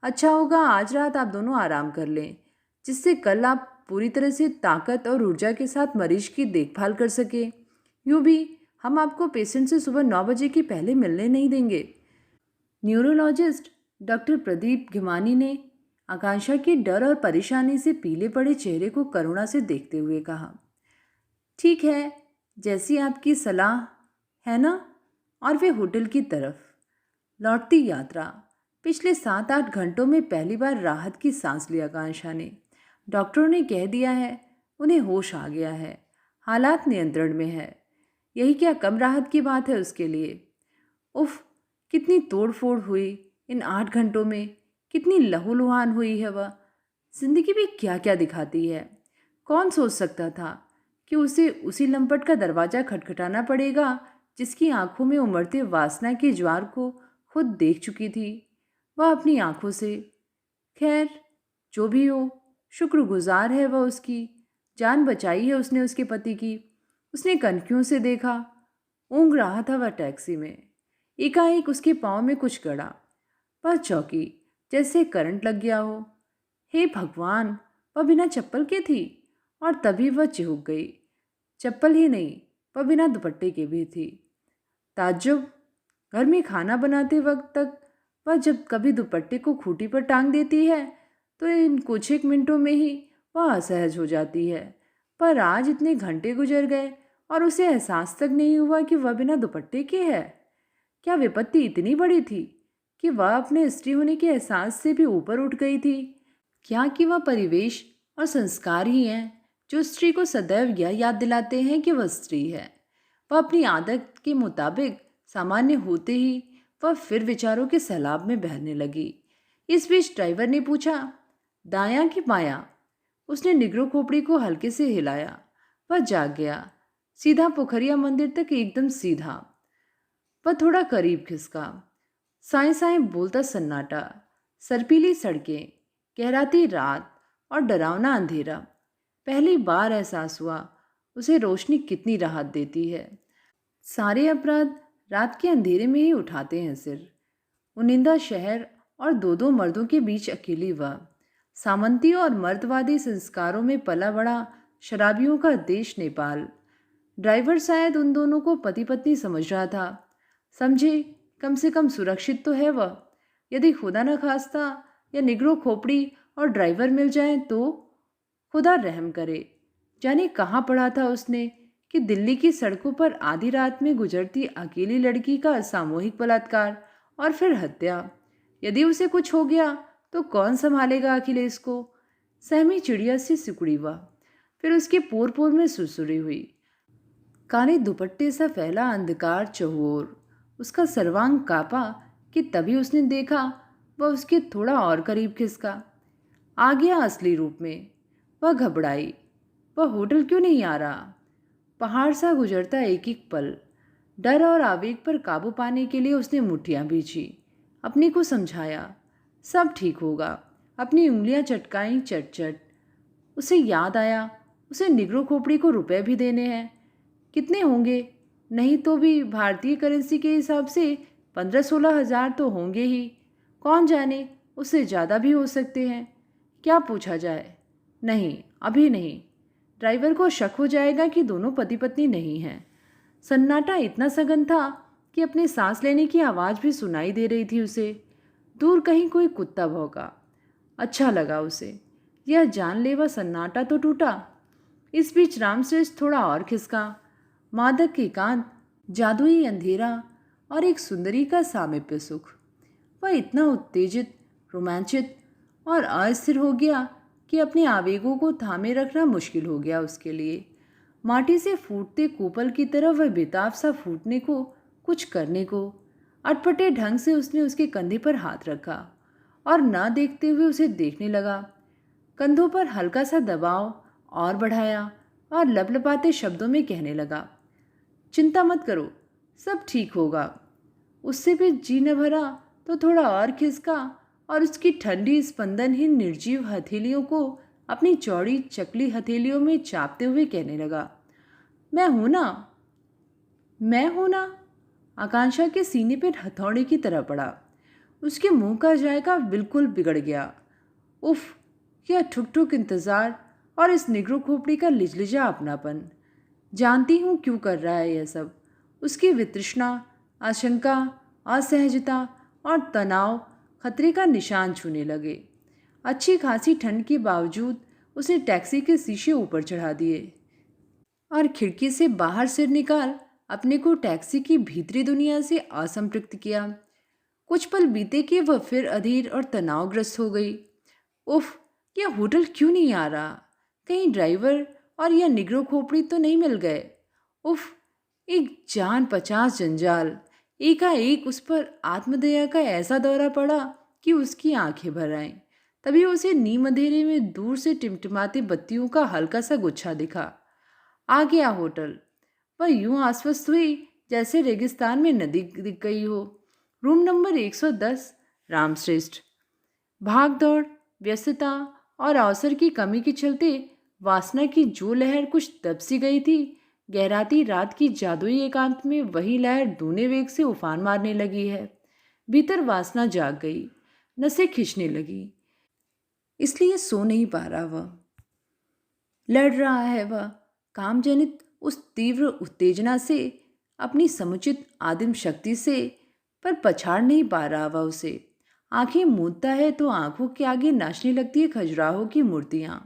अच्छा होगा आज रात आप दोनों आराम कर लें, जिससे कल आप पूरी तरह से ताकत और ऊर्जा के साथ मरीज की देखभाल कर सके। यूँ भी हम आपको पेशेंट से सुबह 9 बजे के पहले मिलने नहीं देंगे। न्यूरोलॉजिस्ट डॉक्टर प्रदीप घिमानी ने आकांक्षा के डर और परेशानी से पीले पड़े चेहरे को करुणा से देखते हुए कहा। ठीक है, जैसी आपकी सलाह, है ना? और वे होटल की तरफ लौटती यात्रा। पिछले 7-8 घंटों में पहली बार राहत की सांस ली आकांक्षा ने। डॉक्टरों ने कह दिया है, उन्हें होश आ गया है, हालात नियंत्रण में है। यही क्या कम राहत की बात है उसके लिए। उफ, कितनी तोड़ फोड़ हुई इन 8 घंटों में, कितनी लहूलुहान हुई है वह। जिंदगी भी क्या क्या दिखाती है। कौन सोच सकता था कि उसे उसी लंपट का दरवाज़ा खटखटाना पड़ेगा जिसकी आंखों में उमड़ते वासना के ज्वार को खुद देख चुकी थी वह अपनी आंखों से। खैर, जो भी हो, शुक्रगुजार है वह उसकी। जान बचाई है उसने उसके पति की। उसने कनखियों से देखा। ऊँघ रहा था वह टैक्सी में। एकाएक उसके पाँव में कुछ गड़ा। वह चौंकी, जैसे करंट लग गया हो। हे भगवान! वह बिना चप्पल के थी। और तभी वह चिहुक गई। चप्पल ही नहीं, वह बिना दुपट्टे के भी थी। ताज्जुब! घर में खाना बनाते वक्त तक वह जब कभी दुपट्टे को खूंटी पर टांग देती है तो इन कुछ एक मिनटों में ही वह असहज हो जाती है। पर आज इतने घंटे गुजर गए और उसे एहसास तक नहीं हुआ कि वह बिना दुपट्टे के है। क्या विपत्ति इतनी बड़ी थी कि वह अपने स्त्री होने के एहसास से भी ऊपर उठ गई थी? क्या कि वह परिवेश और संस्कार ही हैं जो स्त्री को सदैव यह याद दिलाते हैं कि वह स्त्री है। वह अपनी आदत के मुताबिक सामान्य होते ही वह फिर विचारों के सैलाब में बहने लगी। इस बीच ड्राइवर ने पूछा, दायां कि बायां? उसने निगरो खोपड़ी को हल्के से हिलाया। वह जाग गया। सीधा पोखरिया मंदिर तक, एकदम सीधा। वह थोड़ा करीब खिसका। साए साए बोलता सन्नाटा, सरपीली सड़कें, गहराती रात और डरावना अंधेरा। पहली बार एहसास हुआ उसे रोशनी कितनी राहत देती है। सारे अपराध रात के अंधेरे में ही उठाते हैं सिर। उनिंदा शहर और दो दो मर्दों के बीच अकेली वह। सामंती और मर्दवादी संस्कारों में पला बड़ा शराबियों का देश नेपाल। ड्राइवर शायद उन दोनों को पति पत्नी समझ रहा था। समझे, कम से कम सुरक्षित तो है वह। यदि खुदा न खास्ता या निगरो खोपड़ी और ड्राइवर मिल जाए तो खुदा रहम करे। जाने कहाँ पढ़ा था उसने कि दिल्ली की सड़कों पर आधी रात में गुजरती अकेली लड़की का सामूहिक बलात्कार और फिर हत्या। यदि उसे कुछ हो गया तो कौन संभालेगा अखिलेश को? सहमी चिड़िया सी सिकुड़ी वह। फिर उसके पोर पोर में सुरसुरी हुई। काले दुपट्टे सा फैला अंधकार चहुओर। उसका सर्वांग कांपा कि तभी उसने देखा वह उसके थोड़ा और करीब खिसका। आ गया असली रूप में। वह घबराई। वह होटल क्यों नहीं आ रहा? पहाड़ सा गुजरता एक एक पल। डर और आवेग पर काबू पाने के लिए उसने मुट्ठियां भींची। अपने को समझाया, सब ठीक होगा। अपनी उंगलियां चटकाई चट चट। उसे याद आया उसे निगरो खोपड़ी को रुपए भी देने हैं। कितने होंगे? नहीं तो भी भारतीय करेंसी के हिसाब से 15-16 हज़ार तो होंगे ही। कौन जाने, उससे ज़्यादा भी हो सकते हैं। क्या पूछा जाए? नहीं, अभी नहीं। ड्राइवर को शक हो जाएगा कि दोनों पति पत्नी नहीं हैं। सन्नाटा इतना सघन था कि अपने सांस लेने की आवाज़ भी सुनाई दे रही थी उसे। दूर कहीं कोई कुत्ता भौंका। अच्छा लगा उसे। यह जानलेवा सन्नाटा तो टूटा। इस बीच रामश्रेष्ठ थोड़ा और खिसका। मादक एकांत, जादुई अंधेरा और एक सुंदरी का सामीप्य सुख। वह इतना उत्तेजित, रोमांचित और अस्थिर हो गया कि अपने आवेगों को थामे रखना मुश्किल हो गया उसके लिए। माटी से फूटते कोपल की तरह वह बेताब सा फूटने को, कुछ करने को। अटपटे ढंग से उसने उसके कंधे पर हाथ रखा और ना देखते हुए उसे देखने लगा। कंधों पर हल्का सा दबाव और बढ़ाया और लपलपाते शब्दों में कहने लगा, चिंता मत करो, सब ठीक होगा। उससे भी जी न भरा तो थोड़ा और खिसका और उसकी ठंडी स्पंदनहीन निर्जीव हथेलियों को अपनी चौड़ी चकली हथेलियों में चापते हुए कहने लगा, मैं हूं ना, मैं हूं ना। आकांक्षा के सीने पर हथौड़े की तरह पड़ा। उसके मुंह का जायका बिल्कुल बिगड़ गया। उफ, यह ठुक ठुक इंतजार और इस निगरो खोपड़ी का लिजलिजा अपनापन। जानती हूँ क्यों कर रहा है यह सब। उसकी वितृष्णा, आशंका, असहजता और तनाव खतरे का निशान छूने लगे। अच्छी खासी ठंड के बावजूद उसने टैक्सी के शीशे ऊपर चढ़ा दिए और खिड़की से बाहर सिर निकाल अपने को टैक्सी की भीतरी दुनिया से असंपृक्त किया। कुछ पल बीते कि वह फिर अधीर और तनावग्रस्त हो गई। उफ, यह होटल क्यों नहीं आ रहा? कहीं ड्राइवर और यह निगरो खोपड़ी तो नहीं मिल गए? उफ, एक जान 50 जंजाल। एकाएक उस पर आत्मदया का ऐसा दौरा पड़ा कि उसकी आंखें भर आईं। तभी उसे नीम अंधेरे में दूर से टिमटिमाती बत्तियों का हल्का सा गुच्छा दिखा। आ गया होटल। वह यूं आश्वस्त हुई जैसे रेगिस्तान में नदी दिख गई हो। Room number 110। रामश्रेष्ठ। भाग दौड़, व्यस्तता और अवसर की कमी के चलते वासना की जो लहर कुछ दब सी गई थी, गहराती रात की जादुई एकांत में वही लहर दूने वेग से उफान मारने लगी है। भीतर वासना जाग गई, नसें खिंचने लगी, इसलिए सो नहीं पा रहा वह। लड़ रहा है वह काम जनित उस तीव्र उत्तेजना से, अपनी समुचित आदिम शक्ति से, पर पछाड़ नहीं पा रहा वह उसे। आंखें मूंदता है तो आंखों के आगे नाचने लगती है खजुराहों की मूर्तियां,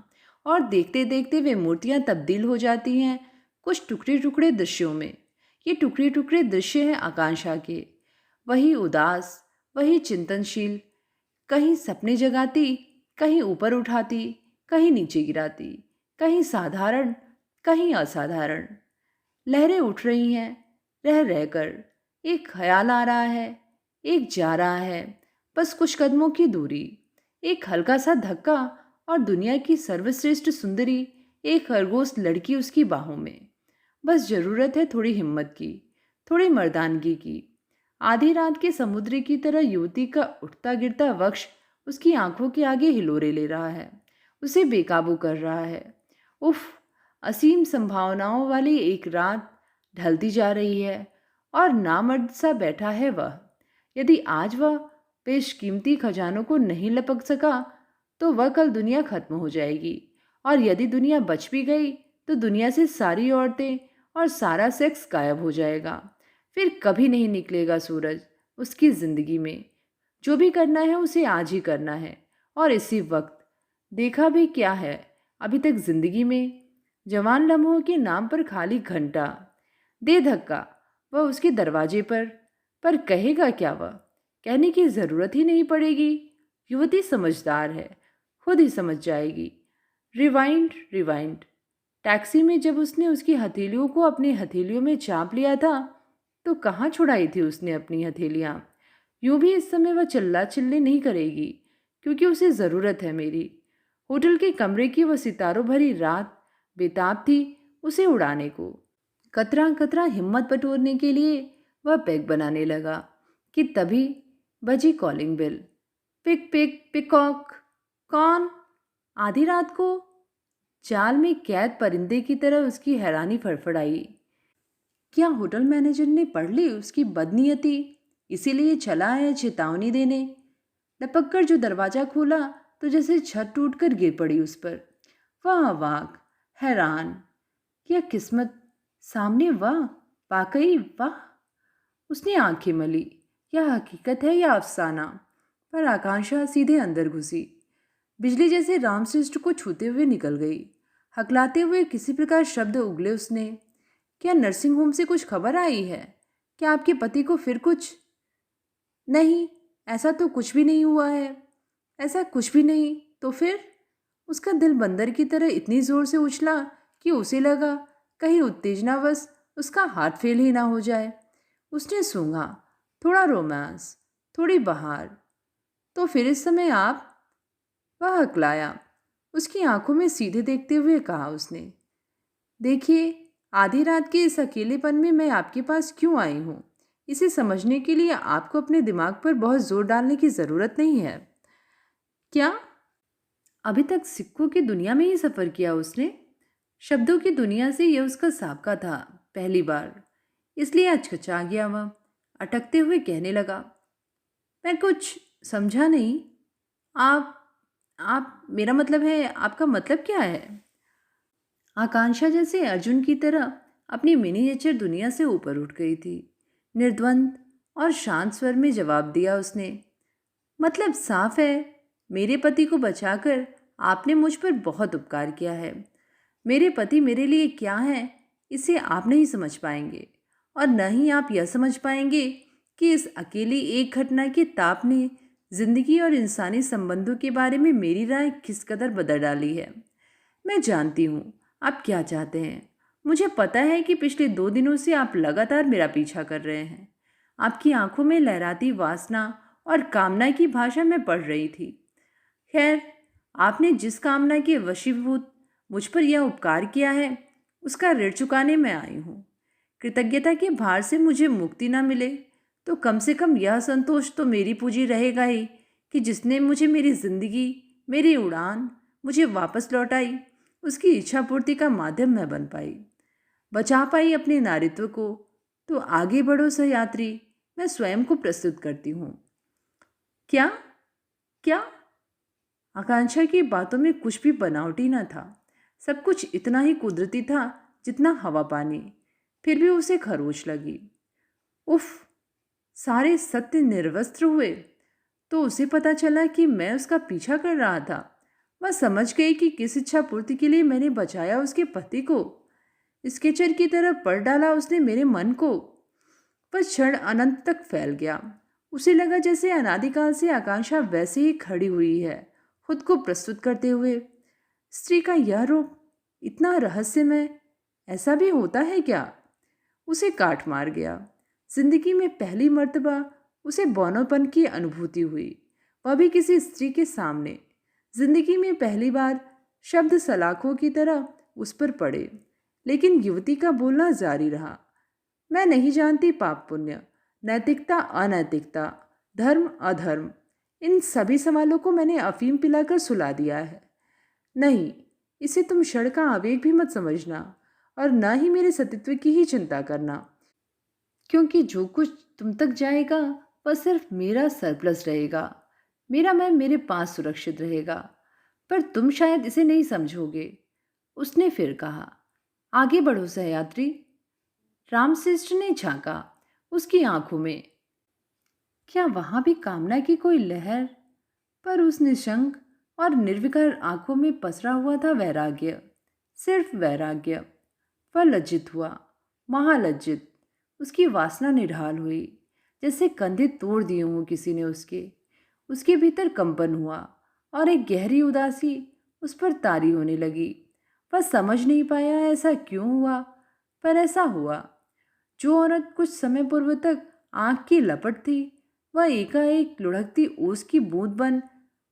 और देखते देखते वे मूर्तियां तब्दील हो जाती हैं कुछ टुकड़े टुकड़े दृश्यों में। ये टुकड़े टुकड़े दृश्य हैं आकांक्षा के, वही उदास, वही चिंतनशील, कहीं सपने जगाती, कहीं ऊपर उठाती, कहीं नीचे गिराती, कहीं साधारण, कहीं असाधारण। लहरें उठ रही हैं रह रहकर। एक ख्याल आ रहा है, एक जा रहा है, बस कुछ कदमों की दूरी। एक हल्का सा धक्का और दुनिया की सर्वश्रेष्ठ सुंदरी, एक खरगोश लड़की उसकी बाहों में। बस जरूरत है थोड़ी हिम्मत की, थोड़ी मर्दानगी की। आधी रात के समुद्र की तरह युवती का उठता गिरता वक्ष उसकी आंखों के आगे हिलोरे ले रहा है, उसे बेकाबू कर रहा है। उफ, असीम संभावनाओं वाली एक रात ढलती जा रही है और नामर्द सा बैठा है वह। यदि आज वह बेशकीमती खजानों को नहीं लपक सका तो वह कल दुनिया खत्म हो जाएगी, और यदि दुनिया बच भी गई तो दुनिया से सारी औरतें और सारा सेक्स गायब हो जाएगा। फिर कभी नहीं निकलेगा सूरज उसकी जिंदगी में। जो भी करना है उसे आज ही करना है, और इसी वक्त। देखा भी क्या है अभी तक जिंदगी में? जवान लम्हों के नाम पर खाली घंटा। दे धक्का वह उसके दरवाजे पर कहेगा क्या वह? कहने की जरूरत ही नहीं पड़ेगी। युवती समझदार है, खुद ही समझ जाएगी। Rewind rewind. टैक्सी में जब उसने उसकी हथेलियों को अपनी हथेलियों में चाप लिया था तो कहाँ छुड़ाई थी उसने अपनी हथेलियाँ? यूं भी इस समय वह चिल्ला चिल्ली नहीं करेगी, क्योंकि उसे ज़रूरत है मेरी। होटल के कमरे की वह सितारों भरी रात बेताब थी उसे उड़ाने को। कतरा कतरा हिम्मत बटोरने के लिए वह पैक बनाने लगा कि तभी बजी कॉलिंग बेल। पिक पिक पिकॉक। कौन? आधी रात को जाल में कैद परिंदे की तरह उसकी हैरानी फड़फड़ाई। क्या होटल मैनेजर ने पढ़ ली उसकी बदनीयती, इसीलिए चला है चेतावनी देने? लपक कर जो दरवाजा खोला तो जैसे छत टूटकर गिर पड़ी उस पर। वह अवाक, हैरान। क्या किस्मत! सामने वह वाकई वाह! उसने आंखें मली। यह हकीकत है या अफसाना? पर आकांक्षा सीधे अंदर घुसी, बिजली जैसे रामश्रेष्ठ को छूते हुए निकल गई। हकलाते हुए किसी प्रकार शब्द उगले उसने। क्या नर्सिंग होम से कुछ खबर आई है? क्या आपके पति को फिर कुछ? नहीं, ऐसा तो कुछ भी नहीं हुआ है। ऐसा कुछ भी नहीं तो फिर? उसका दिल बंदर की तरह इतनी जोर से उछला कि उसे लगा कहीं उत्तेजनावश उसका हार्ट फेल ही ना हो जाए। उसने सूंघा, थोड़ा रोमांस, थोड़ी बहार। तो फिर इस समय आप? वह हकलाया। उसकी आंखों में सीधे देखते हुए कहा उसने, देखिए, आधी रात के इस अकेलेपन में मैं आपके पास क्यों आई हूँ, इसे समझने के लिए आपको अपने दिमाग पर बहुत जोर डालने की ज़रूरत नहीं है। क्या? अभी तक सिक्कों की दुनिया में ही सफ़र किया उसने। शब्दों की दुनिया से यह उसका साबका था, पहली बार। इसलिए अचकचा गया वह। अटकते हुए कहने लगा, मैं कुछ समझा नहीं। आप मेरा मतलब है, आपका मतलब क्या है? आकांक्षा जैसे अर्जुन की तरह अपनी मिनीएचर दुनिया से ऊपर उठ गई थी। निर्द्वंद और शांत स्वर में जवाब दिया उसने, मतलब साफ है, मेरे पति को बचाकर आपने मुझ पर बहुत उपकार किया है। मेरे पति मेरे लिए क्या हैं, इसे आप नहीं समझ पाएंगे, और न ही आप यह समझ पाएंगे कि इस अकेली एक घटना के ताप ने जिंदगी और इंसानी संबंधों के बारे में मेरी राय किस कदर बदल डाली है। मैं जानती हूँ आप क्या चाहते हैं। मुझे पता है कि पिछले 2 दिनों से आप लगातार मेरा पीछा कर रहे हैं। आपकी आंखों में लहराती वासना और कामना की भाषा मैं पढ़ रही थी। खैर, आपने जिस कामना के वशीभूत मुझ पर यह उपकार किया है, उसका ऋण चुकाने में आई हूँ। कृतज्ञता के भार से मुझे मुक्ति न मिले तो कम से कम यह संतोष तो मेरी पूंजी रहेगा ही कि जिसने मुझे मेरी जिंदगी, मेरी उड़ान मुझे वापस लौटाई, उसकी इच्छा पूर्ति का माध्यम मैं बन पाई, बचा पाई अपने नारित्व को। तो आगे बढ़ो सहयात्री, मैं स्वयं को प्रस्तुत करती हूँ। क्या क्या आकांक्षा की बातों में कुछ भी बनावटी न था। सब कुछ इतना ही कुदरती था जितना हवा पानी। फिर भी उसे खरोच लगी। उफ, सारे सत्य निर्वस्त्र हुए। तो उसे पता चला कि मैं उसका पीछा कर रहा था। वह समझ गई कि किस इच्छा पूर्ति के लिए मैंने बचाया उसके पति को। स्केचर की तरह पढ़ डाला उसने मेरे मन को। वह क्षण अनंत तक फैल गया। उसे लगा जैसे अनादिकाल से आकांक्षा वैसे ही खड़ी हुई है, खुद को प्रस्तुत करते हुए। स्त्री का यह रूप इतना रहस्यमय, ऐसा भी होता है क्या? उसे काट मार गया। जिंदगी में पहली मर्तबा उसे बौनापन की अनुभूति हुई, वह भी किसी स्त्री के सामने। जिंदगी में पहली बार शब्द सलाखों की तरह उस पर पड़े। लेकिन युवती का बोलना जारी रहा। मैं नहीं जानती पाप पुण्य, नैतिकता अनैतिकता, धर्म अधर्म, इन सभी सवालों को मैंने अफीम पिलाकर सुला दिया है। नहीं, इसे तुम क्षण का आवेग भी मत समझना और न ही मेरे सतीत्व की ही चिंता करना, क्योंकि जो कुछ तुम तक जाएगा वह सिर्फ मेरा सरप्लस रहेगा। मेरा मैं मेरे पास सुरक्षित रहेगा। पर तुम शायद इसे नहीं समझोगे। उसने फिर कहा, आगे बढ़ो सहयात्री। रामश्रेष्ठ ने झांका उसकी आंखों में। क्या वहां भी कामना की कोई लहर? पर उस निशंक और निर्विकार आंखों में पसरा हुआ था वैराग्य, सिर्फ वैराग्य। वह लज्जित हुआ, महालज्जित। उसकी वासना निढाल हुई, जैसे कंधे तोड़ दिए हों किसी ने उसके। उसके भीतर कंपन हुआ और एक गहरी उदासी उस पर तारी होने लगी। वह समझ नहीं पाया ऐसा क्यों हुआ, पर ऐसा हुआ। जो औरत कुछ समय पूर्व तक आंख की लपट थी, वह एकाएक लुढ़कती ओस की बूंद बन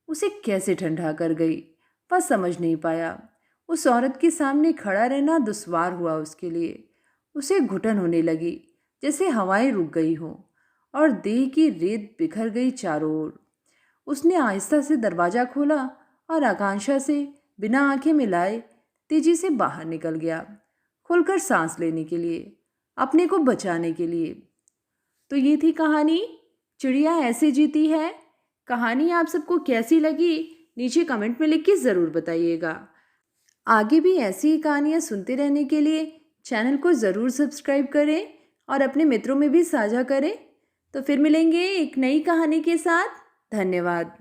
उसे कैसे ठंडा कर गई, वह समझ नहीं पाया। उस औरत के सामने खड़ा रहना दुश्वार हुआ उसके लिए। उसे घुटन होने लगी, जैसे हवाएं रुक गई हों और देह की रेत बिखर गई चारों ओर। उसने आहिस्ता से दरवाजा खोला और आकांक्षा से बिना आंखें मिलाए तेजी से बाहर निकल गया, खुलकर सांस लेने के लिए, अपने को बचाने के लिए। तो ये थी कहानी चिड़िया ऐसे जीती है। कहानी आप सबको कैसी लगी नीचे कमेंट में लिख के ज़रूर बताइएगा। आगे भी ऐसी ही कहानियाँ सुनते रहने के लिए चैनल को ज़रूर सब्सक्राइब करें और अपने मित्रों में भी साझा करें। तो फिर मिलेंगे एक नई कहानी के साथ। धन्यवाद।